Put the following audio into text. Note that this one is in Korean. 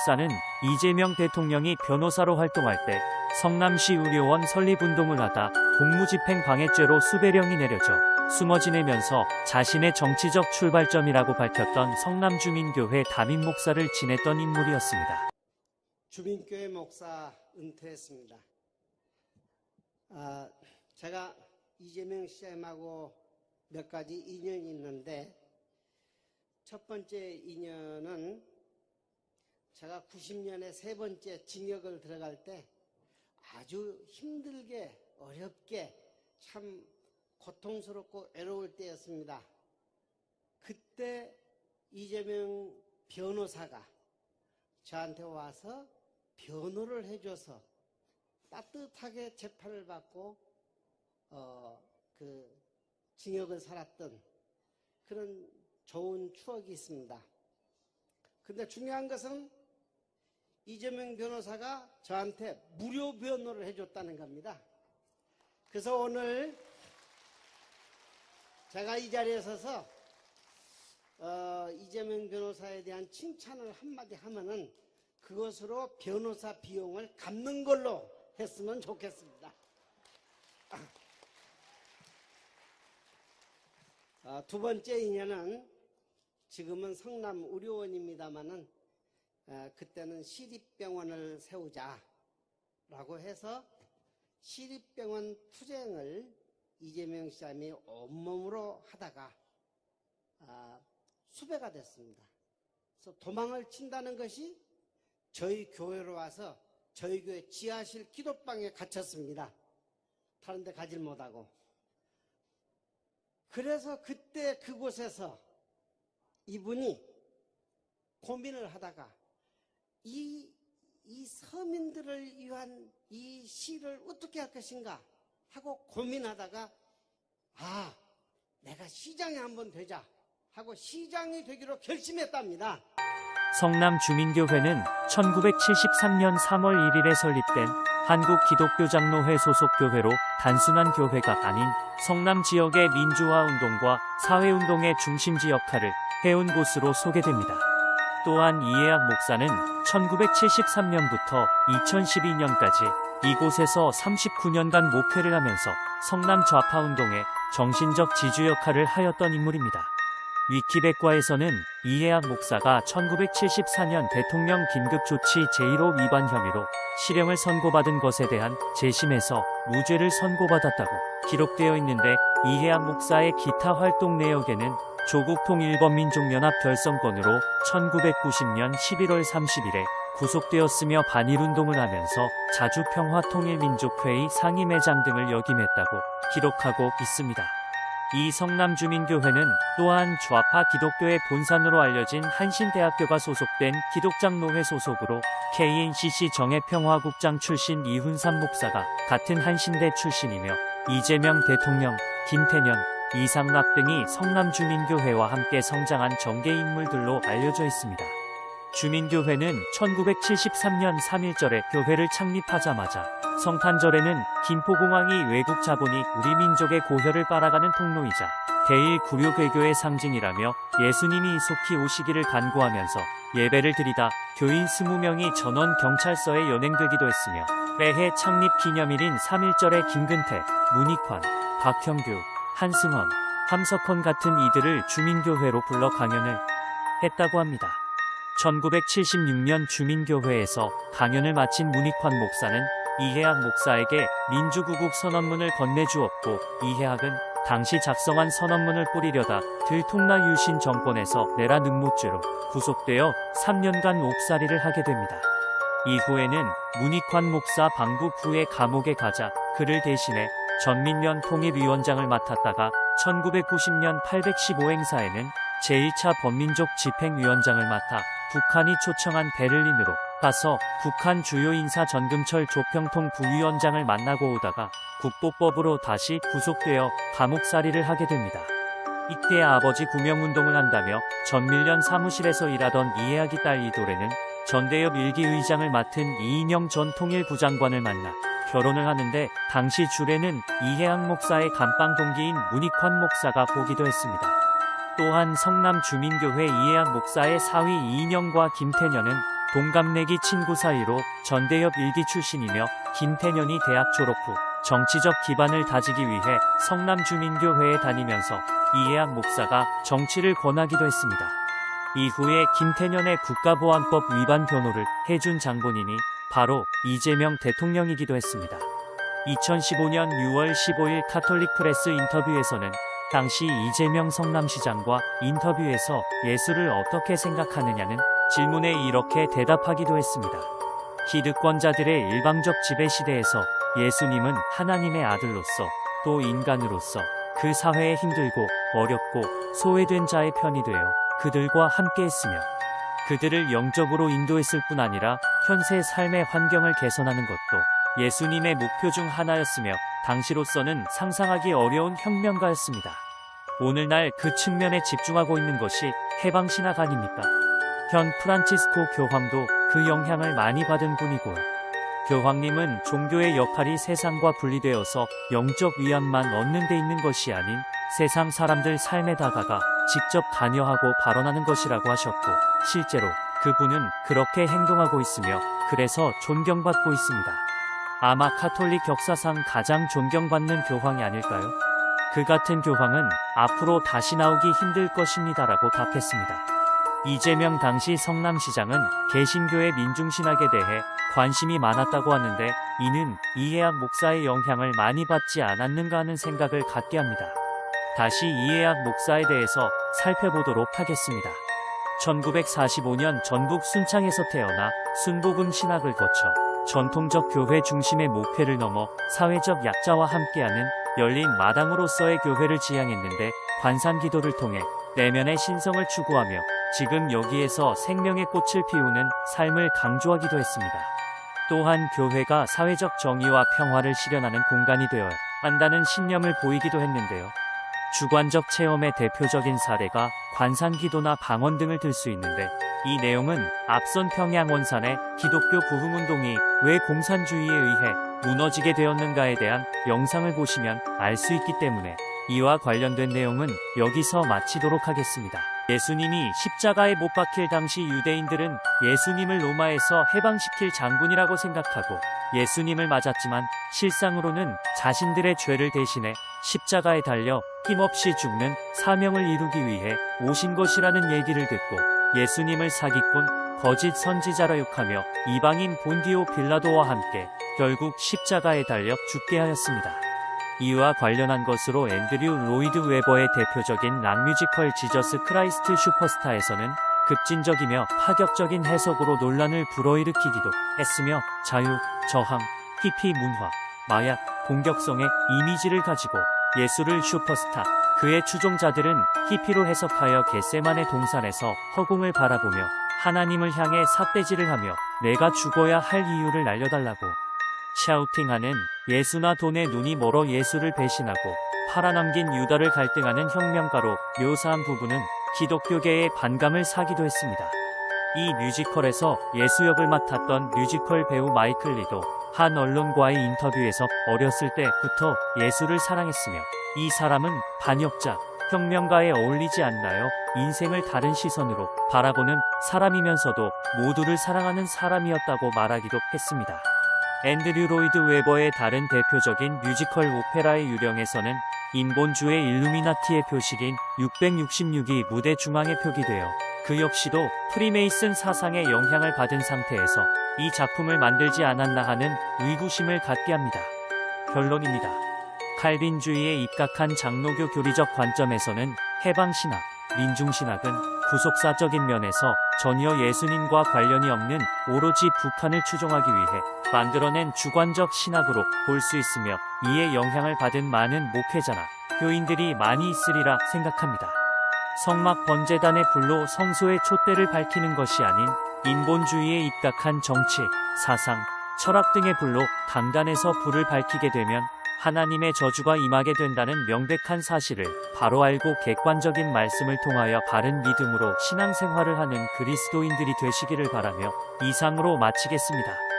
목사는 이재명 대통령이 변호사로 활동할 때 성남시 의료원 설립운동을 하다 공무집행방해죄로 수배령이 내려져 숨어 지내면서 자신의 정치적 출발점이라고 밝혔던 성남주민교회 담임 목사를 지냈던 인물이었습니다. 주민교회 목사 은퇴했습니다. 제가 이재명 시장님하고 몇 가지 인연이 있는데, 첫 번째 인연은 제가 90년에 세 번째 징역을 들어갈 때 아주 힘들게 어렵게 참 고통스럽고 외로울 때였습니다. 그때 이재명 변호사가 저한테 와서 변호를 해줘서 따뜻하게 재판을 받고 그 징역을 살았던 그런 좋은 추억이 있습니다. 근데 중요한 것은 이재명 변호사가 저한테 무료 변호를 해줬다는 겁니다. 그래서 오늘 제가 이 자리에 서서 이재명 변호사에 대한 칭찬을 한마디 하면은 그것으로 변호사 비용을 갚는 걸로 했으면 좋겠습니다. 두 번째 인연은 지금은 성남의료원입니다마는 그때는 시립병원을 세우자라고 해서 시립병원 투쟁을 이재명 시장이 온몸으로 하다가 수배가 됐습니다. 그래서 도망을 친다는 것이 저희 교회로 와서 저희 교회 지하실 기도방에 갇혔습니다. 다른 데 가질 못하고. 그래서 그때 그곳에서 이분이 고민을 하다가 이 서민들을 위한 이 시를 어떻게 할 것인가 하고 고민하다가 내가 시장이 한번 되자 하고 시장이 되기로 결심했답니다. 성남주민교회는 1973년 3월 1일에 설립된 한국기독교장로회 소속 교회로 단순한 교회가 아닌 성남 지역의 민주화운동과 사회운동의 중심지 역할을 해온 곳으로 소개됩니다. 또한 이해학 목사는 1973년부터 2012년까지 이곳에서 39년간 목회를 하면서 성남 좌파운동의 정신적 지주 역할을 하였던 인물입니다. 위키백과에서는 이해학 목사가 1974년 대통령 긴급조치 제1호 위반 혐의로 실형을 선고받은 것에 대한 재심에서 무죄를 선고받았다고 기록되어 있는데, 이해학 목사의 기타 활동 내역에는 조국 통일범민족연합 결성권으로 1990년 11월 30일에 구속되었으며 반일운동을 하면서 자주평화통일민족회의 상임회장 등을 역임했다고 기록하고 있습니다. 이 성남주민교회는 또한 좌파 기독교의 본산으로 알려진 한신대학교가 소속된 기독장로회 소속으로 KNCC 정예평화국장 출신 이훈삼 목사가 같은 한신대 출신이며 이재명 대통령, 김태년, 이상락 등이 성남주민교회와 함께 성장한 정계 인물들로 알려져 있습니다. 주민교회는 1973년 3.1절에 교회를 창립하자마자 성탄절에는 김포공항이 외국 자본이 우리 민족의 고혈을 빨아가는 통로이자 대1구류괴교의 상징이라며 예수님이 속히 오시기를 간구하면서 예배를 드리다 교인 20명이 전원 경찰서에 연행되기도 했으며, 매해 창립 기념일인 3.1절에 김근태, 문익환, 박형규, 한승헌, 함석헌 같은 이들을 주민교회로 불러 강연을 했다고 합니다. 1976년 주민교회에서 강연을 마친 문익환 목사는 이해학 목사에게 민주구국 선언문을 건네주었고, 이해학은 당시 작성한 선언문을 뿌리려다 들통나 유신 정권에서 내라 능모죄로 구속되어 3년간 옥살이를 하게 됩니다. 이후에는 문익환 목사 방북 후에 감옥에 가자 그를 대신해 전민련 통일위원장을 맡았다가 1990년 815행사에는 제1차 범민족 집행위원장을 맡아 북한이 초청한 베를린으로 가서 북한 주요 인사 전금철 조평통 부위원장을 만나고 오다가 국보법으로 다시 구속되어 감옥살이를 하게 됩니다. 이때 아버지 구명운동을 한다며 전밀련 사무실에서 일하던 이해학이 딸 이도래는 전대협 1기 의장을 맡은 이인영 전 통일부 장관을 만나 결혼을 하는데, 당시 주례는 이해학 목사의 감방 동기인 문익환 목사가 보기도 했습니다. 또한 성남주민교회 이해학 목사의 사위 이인영과 김태년은 동갑내기 친구 사이로 전대협 일기 출신이며 김태년이 대학 졸업 후 정치적 기반을 다지기 위해 성남주민교회에 다니면서 이해학 목사가 정치를 권하기도 했습니다. 이후에 김태년의 국가보안법 위반 변호를 해준 장본인이 바로 이재명 대통령이기도 했습니다. 2015년 6월 15일 카톨릭 프레스 인터뷰에서는 당시 이재명 성남시장과 인터뷰에서 예수를 어떻게 생각하느냐는 질문에 이렇게 대답하기도 했습니다. 기득권자들의 일방적 지배 시대에서 예수님은 하나님의 아들로서 또 인간으로서 그 사회에 힘들고 어렵고 소외된 자의 편이 되어 그들과 함께했으며 그들을 영적으로 인도했을 뿐 아니라 현세 삶의 환경을 개선하는 것도 예수님의 목표 중 하나였으며 당시로서는 상상하기 어려운 혁명가였습니다. 오늘날 그 측면에 집중하고 있는 것이 해방신학 아닙니까? 현 프란치스코 교황도 그 영향을 많이 받은 분이고요. 교황님은 종교의 역할이 세상과 분리되어서 영적 위안만 얻는 데 있는 것이 아닌 세상 사람들 삶에 다가가 직접 관여하고 발언하는 것이라고 하셨고, 실제로 그분은 그렇게 행동하고 있으며 그래서 존경받고 있습니다. 아마 카톨릭 역사상 가장 존경받는 교황이 아닐까요? 그 같은 교황은 앞으로 다시 나오기 힘들 것입니다라고 답했습니다. 이재명 당시 성남시장은 개신교의 민중신학에 대해 관심이 많았다고 하는데 이는 이해학 목사의 영향을 많이 받지 않았는가 하는 생각을 갖게 합니다. 다시 이해학 목사에 대해서 살펴보도록 하겠습니다. 1945년 전북 순창에서 태어나 순복음 신학을 거쳐 전통적 교회 중심의 목회를 넘어 사회적 약자와 함께하는 열린 마당으로서의 교회를 지향했는데 관상기도를 통해 내면의 신성을 추구하며 지금 여기에서 생명의 꽃을 피우는 삶을 강조하기도 했습니다. 또한 교회가 사회적 정의와 평화를 실현하는 공간이 되어야 한다는 신념을 보이기도 했는데요. 주관적 체험의 대표적인 사례가 관상기도나 방언 등을 들 수 있는데 이 내용은 앞선 평양원산의 기독교 부흥운동이 왜 공산주의에 의해 무너지게 되었는가에 대한 영상을 보시면 알 수 있기 때문에 이와 관련된 내용은 여기서 마치도록 하겠습니다. 예수님이 십자가에 못 박힐 당시 유대인들은 예수님을 로마에서 해방시킬 장군이라고 생각하고 예수님을 맞았지만 실상으로는 자신들의 죄를 대신해 십자가에 달려 힘없이 죽는 사명을 이루기 위해 오신 것이라는 얘기를 듣고 예수님을 사기꾼, 거짓 선지자라 욕하며 이방인 본디오 빌라도와 함께 결국 십자가에 달려 죽게 하였습니다. 이와 관련한 것으로 앤드류 로이드 웨버의 대표적인 락 뮤지컬 지저스 크라이스트 슈퍼스타에서는 급진적이며 파격적인 해석으로 논란을 불어일으키기도 했으며 자유, 저항, 히피 문화, 마약, 공격성의 이미지를 가지고 예수를 슈퍼스타, 그의 추종자들은 히피로 해석하여 겟세마네 동산에서 허공을 바라보며 하나님을 향해 삿대질을 하며 내가 죽어야 할 이유를 알려달라고 샤우팅하는 예수나 돈에 눈이 멀어 예수를 배신하고 팔아넘긴 유다를 갈등하는 혁명가로 묘사한 부분은 기독교계의 반감을 사기도 했습니다. 이 뮤지컬에서 예수 역을 맡았던 뮤지컬 배우 마이클 리도 한 언론과의 인터뷰에서 어렸을 때부터 예수를 사랑했으며 이 사람은 반역자, 혁명가에 어울리지 않나요? 인생을 다른 시선으로 바라보는 사람이면서도 모두를 사랑하는 사람이었다고 말하기도 했습니다. 앤드류 로이드 웨버의 다른 대표적인 뮤지컬 오페라의 유령에서는 인본주의 일루미나티의 표식인 666이 무대 중앙에 표기되어 그 역시도 프리메이슨 사상의 영향을 받은 상태에서 이 작품을 만들지 않았나 하는 의구심을 갖게 합니다. 결론입니다. 칼빈주의에 입각한 장로교 교리적 관점에서는 해방신학, 민중신학은 구속사적인 면에서 전혀 예수님과 관련이 없는 오로지 북한을 추종하기 위해 만들어낸 주관적 신학으로 볼 수 있으며 이에 영향을 받은 많은 목회자나 교인들이 많이 있으리라 생각합니다. 성막 번제단의 불로 성소의 촛대를 밝히는 것이 아닌 인본주의에 입각한 정치, 사상, 철학 등의 불로 강단에서 불을 밝히게 되면 하나님의 저주가 임하게 된다는 명백한 사실을 바로 알고 객관적인 말씀을 통하여 바른 믿음으로 신앙생활을 하는 그리스도인들이 되시기를 바라며 이상으로 마치겠습니다.